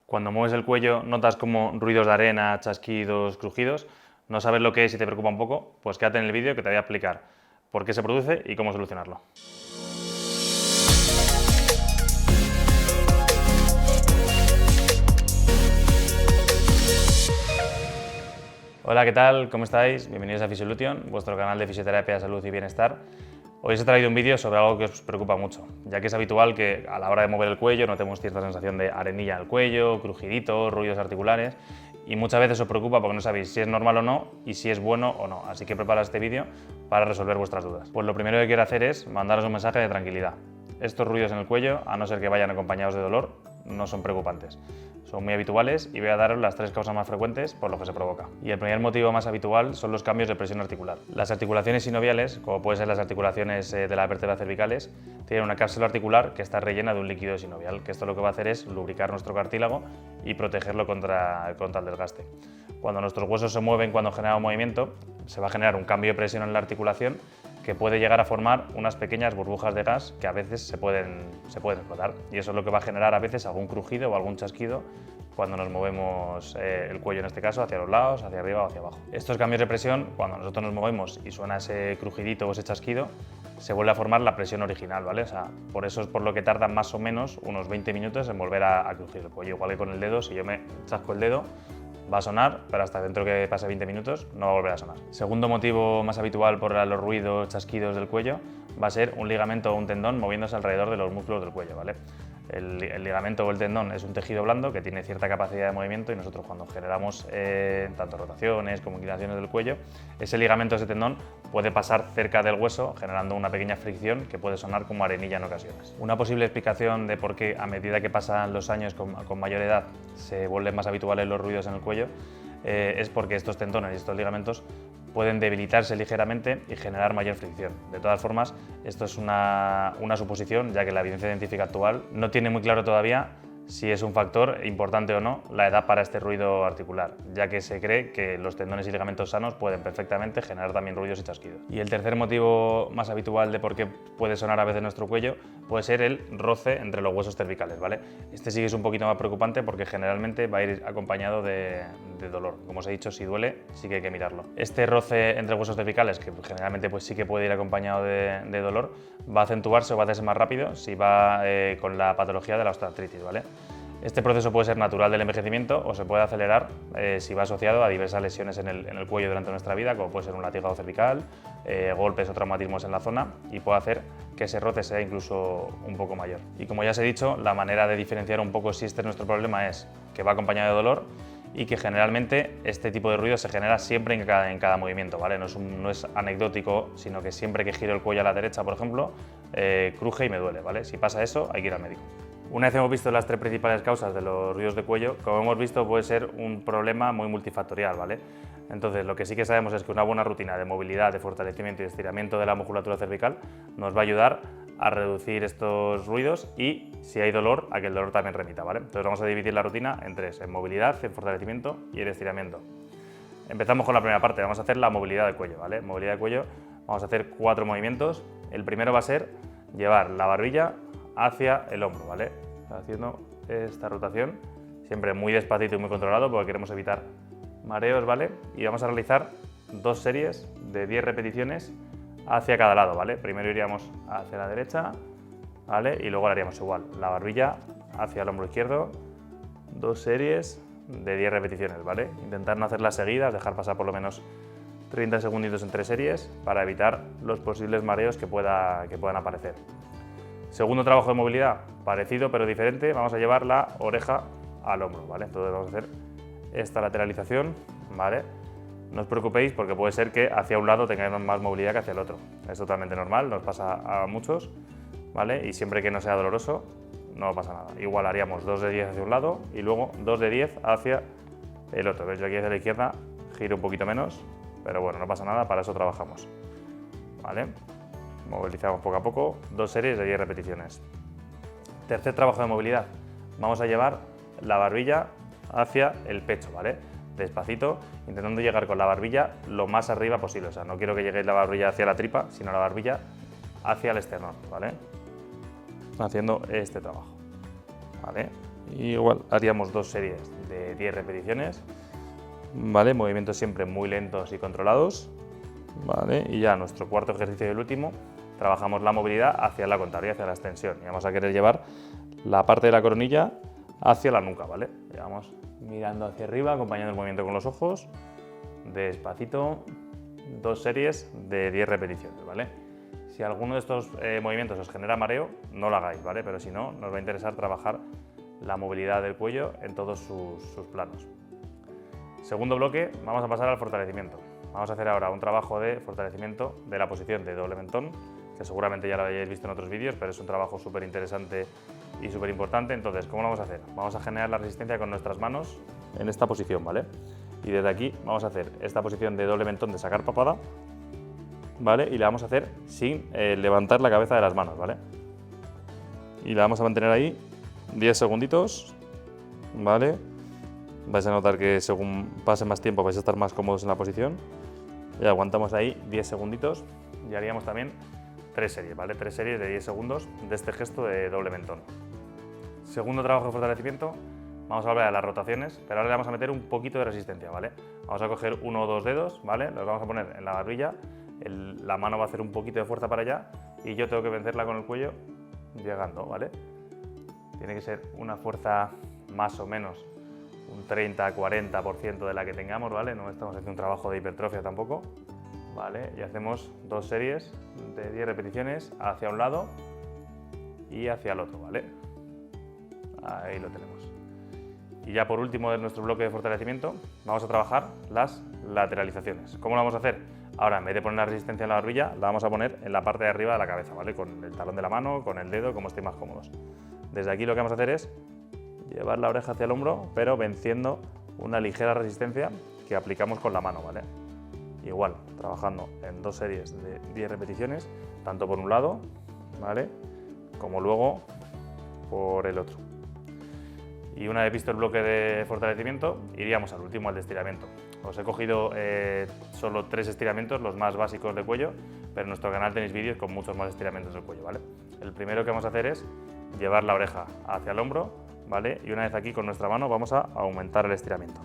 Cuando mueves el cuello notas como ruidos de arena, chasquidos, crujidos. No sabes lo que es y te preocupa un poco, pues quédate en el vídeo que te voy a explicar por qué se produce y cómo solucionarlo. Hola, ¿qué tal? ¿Cómo estáis? Bienvenidos a Physiolution, vuestro canal de fisioterapia, salud y bienestar. Hoy os he traído un vídeo sobre algo que os preocupa mucho, ya que es habitual que a la hora de mover el cuello notemos cierta sensación de arenilla en el cuello, crujiditos, ruidos articulares, y muchas veces os preocupa porque no sabéis si es normal o no y si es bueno o no, así que preparad este vídeo para resolver vuestras dudas. Pues lo primero que quiero hacer es mandaros un mensaje de tranquilidad. Estos ruidos en el cuello, a no ser que vayan acompañados de dolor, no son preocupantes. Son muy habituales y voy a daros las 3 causas más frecuentes por lo que se provoca. Y el primer motivo más habitual son los cambios de presión articular. Las articulaciones sinoviales, como pueden ser las articulaciones de las vértebras cervicales, tienen una cápsula articular que está rellena de un líquido sinovial, que esto lo que va a hacer es lubricar nuestro cartílago y protegerlo contra el desgaste. Cuando nuestros huesos se mueven cuando genera un movimiento, se va a generar un cambio de presión en la articulación que puede llegar a formar unas pequeñas burbujas de gas que a veces se pueden explotar, y eso es lo que va a generar a veces algún crujido o algún chasquido cuando nos movemos el cuello, en este caso, hacia los lados, hacia arriba o hacia abajo. Estos cambios de presión, cuando nosotros nos movemos y suena ese crujidito o ese chasquido, se vuelve a formar la presión original, ¿vale? O sea, por eso es por lo que tarda más o menos unos 20 minutos en volver a crujir el cuello. Igual que con el dedo, si yo me chasco el dedo, va a sonar, pero hasta dentro que pase 20 minutos no va a volver a sonar. Segundo motivo más habitual por los ruidos, chasquidos del cuello, va a ser un ligamento o un tendón moviéndose alrededor de los músculos del cuello, ¿vale? El ligamento o el tendón es un tejido blando que tiene cierta capacidad de movimiento y nosotros cuando generamos tanto rotaciones como inclinaciones del cuello, ese ligamento, ese tendón, puede pasar cerca del hueso generando una pequeña fricción que puede sonar como arenilla en ocasiones. Una posible explicación de por qué a medida que pasan los años con mayor edad se vuelven más habituales los ruidos en el cuello es porque estos tendones y estos ligamentos pueden debilitarse ligeramente y generar mayor fricción. De todas formas, esto es una suposición, ya que la evidencia científica actual no tiene muy claro todavía si es un factor importante o no la edad para este ruido articular, ya que se cree que los tendones y ligamentos sanos pueden perfectamente generar también ruidos y chasquidos. Y el tercer motivo más habitual de por qué puede sonar a veces nuestro cuello puede ser el roce entre los huesos cervicales, ¿vale? Este sí que es un poquito más preocupante porque generalmente va a ir acompañado de dolor. Como os he dicho, si duele, sí que hay que mirarlo. Este roce entre huesos cervicales, que generalmente pues sí que puede ir acompañado de dolor, va a acentuarse o va a hacerse más rápido si va con la patología de la osteoartritis, ¿vale? Este proceso puede ser natural del envejecimiento o se puede acelerar si va asociado a diversas lesiones en el cuello durante nuestra vida, como puede ser un latigado cervical, golpes o traumatismos en la zona, y puede hacer que ese roce sea incluso un poco mayor. Y como ya os he dicho, la manera de diferenciar un poco si este es nuestro problema es que va acompañado de dolor y que generalmente este tipo de ruido se genera siempre en cada movimiento, ¿vale? No es anecdótico, sino que siempre que giro el cuello a la derecha, por ejemplo, cruje y me duele, ¿vale? Si pasa eso, hay que ir al médico. Una vez hemos visto las 3 principales causas de los ruidos de cuello, como hemos visto puede ser un problema muy multifactorial, ¿vale? Entonces lo que sí que sabemos es que una buena rutina de movilidad, de fortalecimiento y de estiramiento de la musculatura cervical nos va a ayudar a reducir estos ruidos y, si hay dolor, a que el dolor también remita, ¿vale? Entonces vamos a dividir la rutina en 3, en movilidad, en fortalecimiento y en estiramiento. Empezamos con la primera parte, vamos a hacer la movilidad del cuello, ¿vale? Movilidad del cuello, vamos a hacer 4 movimientos. El primero va a ser llevar la barbilla hacia el hombro, ¿vale? Haciendo esta rotación, siempre muy despacito y muy controlado porque queremos evitar mareos, ¿vale? Y vamos a realizar 2 series de 10 repeticiones hacia cada lado, ¿vale? Primero iríamos hacia la derecha, ¿vale? Y luego lo haríamos igual, la barbilla hacia el hombro izquierdo, 2 series de 10 repeticiones, ¿vale? Intentar no hacerlas seguidas, dejar pasar por lo menos 30 segunditos entre series para evitar los posibles mareos que puedan aparecer. Segundo trabajo de movilidad, parecido pero diferente, vamos a llevar la oreja al hombro, ¿vale? Entonces vamos a hacer esta lateralización, ¿vale? No os preocupéis porque puede ser que hacia un lado tengáis más movilidad que hacia el otro. Es totalmente normal, nos pasa a muchos, ¿vale? Y siempre que no sea doloroso, no pasa nada. Igual haríamos 2 de 10 hacia un lado y luego 2 de 10 hacia el otro. ¿Veis? Yo aquí hacia la izquierda giro un poquito menos, pero bueno, no pasa nada, para eso trabajamos, ¿vale? Movilizamos poco a poco, 2 series de 10 repeticiones. Tercer trabajo de movilidad, vamos a llevar la barbilla hacia el pecho, ¿vale? Despacito, intentando llegar con la barbilla lo más arriba posible. O sea, no quiero que lleguéis la barbilla hacia la tripa, sino la barbilla hacia el esternón, ¿vale? Haciendo este trabajo, ¿vale? Y igual haríamos 2 series de 10 repeticiones, ¿vale? Movimientos siempre muy lentos y controlados, ¿vale? Y ya nuestro cuarto ejercicio y el último, trabajamos la movilidad hacia la contraria, hacia la extensión. Y vamos a querer llevar la parte de la coronilla hacia la nuca, ¿vale? Llevamos mirando hacia arriba, acompañando el movimiento con los ojos, despacito, 2 series de 10 repeticiones, ¿vale? Si alguno de estos movimientos os genera mareo, no lo hagáis, ¿vale? Pero si no, nos va a interesar trabajar la movilidad del cuello en todos sus planos. Segundo bloque, vamos a pasar al fortalecimiento. Vamos a hacer ahora un trabajo de fortalecimiento de la posición de doble mentón, que seguramente ya lo hayáis visto en otros vídeos, pero es un trabajo súper interesante y súper importante. Entonces, ¿cómo lo vamos a hacer? Vamos a generar la resistencia con nuestras manos en esta posición, ¿vale? Y desde aquí vamos a hacer esta posición de doble mentón de sacar papada, ¿vale? Y la vamos a hacer sin levantar la cabeza de las manos, ¿vale? Y la vamos a mantener ahí 10 segunditos, ¿vale? Vais a notar que según pase más tiempo vais a estar más cómodos en la posición. Y aguantamos ahí 10 segunditos y haríamos también 3 series, ¿vale? 3 series de 10 segundos de este gesto de doble mentón. Segundo trabajo de fortalecimiento, vamos a volver a las rotaciones, pero ahora le vamos a meter un poquito de resistencia, ¿vale? Vamos a coger 1 o 2 dedos, ¿vale? Los vamos a poner en la barbilla, la mano va a hacer un poquito de fuerza para allá y yo tengo que vencerla con el cuello llegando, ¿vale? Tiene que ser una fuerza más o menos un 30-40% de la que tengamos, ¿vale? No estamos haciendo un trabajo de hipertrofia tampoco, ¿vale? Y hacemos 2 series de 10 repeticiones hacia un lado y hacia el otro, ¿vale? Ahí lo tenemos. Y ya por último de nuestro bloque de fortalecimiento, vamos a trabajar las lateralizaciones. ¿Cómo lo vamos a hacer? Ahora, en vez de poner la resistencia en la barbilla, la vamos a poner en la parte de arriba de la cabeza, ¿vale? Con el talón de la mano, con el dedo, como estéis más cómodos. Desde aquí lo que vamos a hacer es llevar la oreja hacia el hombro, pero venciendo una ligera resistencia que aplicamos con la mano, ¿vale? Igual, trabajando en 2 series de 10 repeticiones, tanto por un lado, ¿vale? Como luego por el otro. Y una vez visto el bloque de fortalecimiento, iríamos al último, al de estiramiento. Os he cogido solo 3 estiramientos, los más básicos de cuello, pero en nuestro canal tenéis vídeos con muchos más estiramientos del cuello, ¿vale? El primero que vamos a hacer es llevar la oreja hacia el hombro, ¿vale? Y una vez aquí con nuestra mano vamos a aumentar el estiramiento.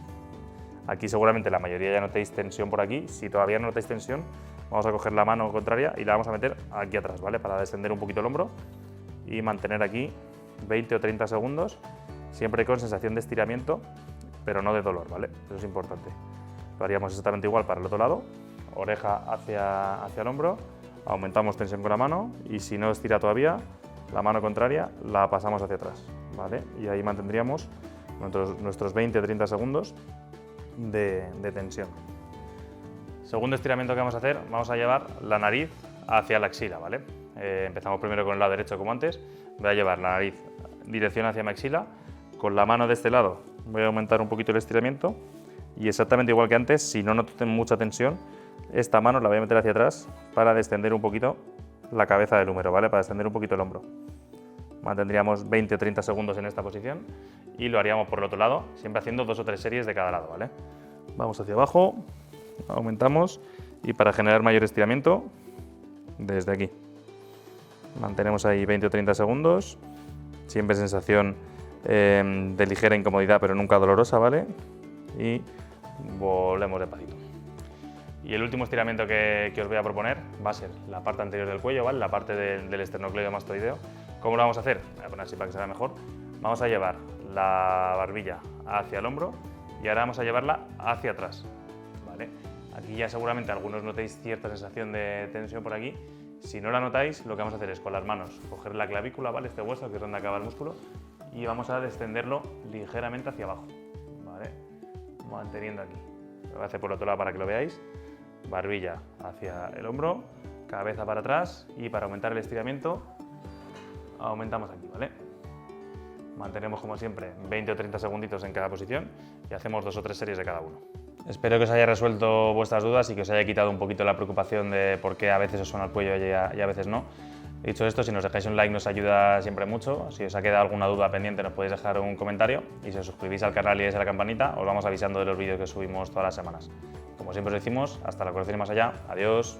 Aquí seguramente la mayoría ya notéis tensión por aquí. Si todavía no notáis tensión, vamos a coger la mano contraria y la vamos a meter aquí atrás, ¿vale? Para descender un poquito el hombro y mantener aquí 20 o 30 segundos, siempre con sensación de estiramiento, pero no de dolor, ¿vale? Eso es importante. Lo haríamos exactamente igual para el otro lado, oreja hacia el hombro, aumentamos tensión con la mano y si no estira todavía, la mano contraria la pasamos hacia atrás, ¿vale? Y ahí mantendríamos nuestros 20 o 30 segundos de tensión. Segundo estiramiento que vamos a hacer, vamos a llevar la nariz hacia la axila, ¿vale? Empezamos primero con el lado derecho como antes, voy a llevar la nariz dirección hacia mi axila, con la mano de este lado voy a aumentar un poquito el estiramiento y exactamente igual que antes, si no noto mucha tensión, esta mano la voy a meter hacia atrás para descender un poquito la cabeza del húmero, ¿vale? Para descender un poquito el hombro. Mantendríamos 20 o 30 segundos en esta posición y lo haríamos por el otro lado, siempre haciendo 2 o 3 series de cada lado, ¿vale? Vamos hacia abajo, aumentamos y para generar mayor estiramiento, desde aquí. Mantenemos ahí 20 o 30 segundos, siempre sensación de ligera incomodidad pero nunca dolorosa, ¿vale? Y volvemos despacito. Y el último estiramiento que os voy a proponer va a ser la parte anterior del cuello, ¿vale? La parte del esternocleidomastoideo. ¿Cómo lo vamos a hacer? Voy a poner así para que se vea mejor. Vamos a llevar la barbilla hacia el hombro y ahora vamos a llevarla hacia atrás, ¿vale? Aquí ya seguramente algunos notéis cierta sensación de tensión por aquí. Si no la notáis, lo que vamos a hacer es con las manos coger la clavícula, ¿vale? Este hueso que es donde acaba el músculo, y vamos a descenderlo ligeramente hacia abajo, ¿vale? Manteniendo aquí. Lo voy a hacer por el otro lado para que lo veáis. Barbilla hacia el hombro, cabeza para atrás y para aumentar el estiramiento aumentamos aquí, ¿vale? Mantenemos como siempre 20 o 30 segunditos en cada posición y hacemos 2 o 3 series de cada uno. Espero que os haya resuelto vuestras dudas y que os haya quitado un poquito la preocupación de por qué a veces os suena el cuello y a veces no. Dicho esto, si nos dejáis un like nos ayuda siempre mucho. Si os ha quedado alguna duda pendiente nos podéis dejar un comentario y si os suscribís al canal y le dais a la campanita os vamos avisando de los vídeos que subimos todas las semanas. Como siempre os decimos, hasta la colección y más allá. Adiós.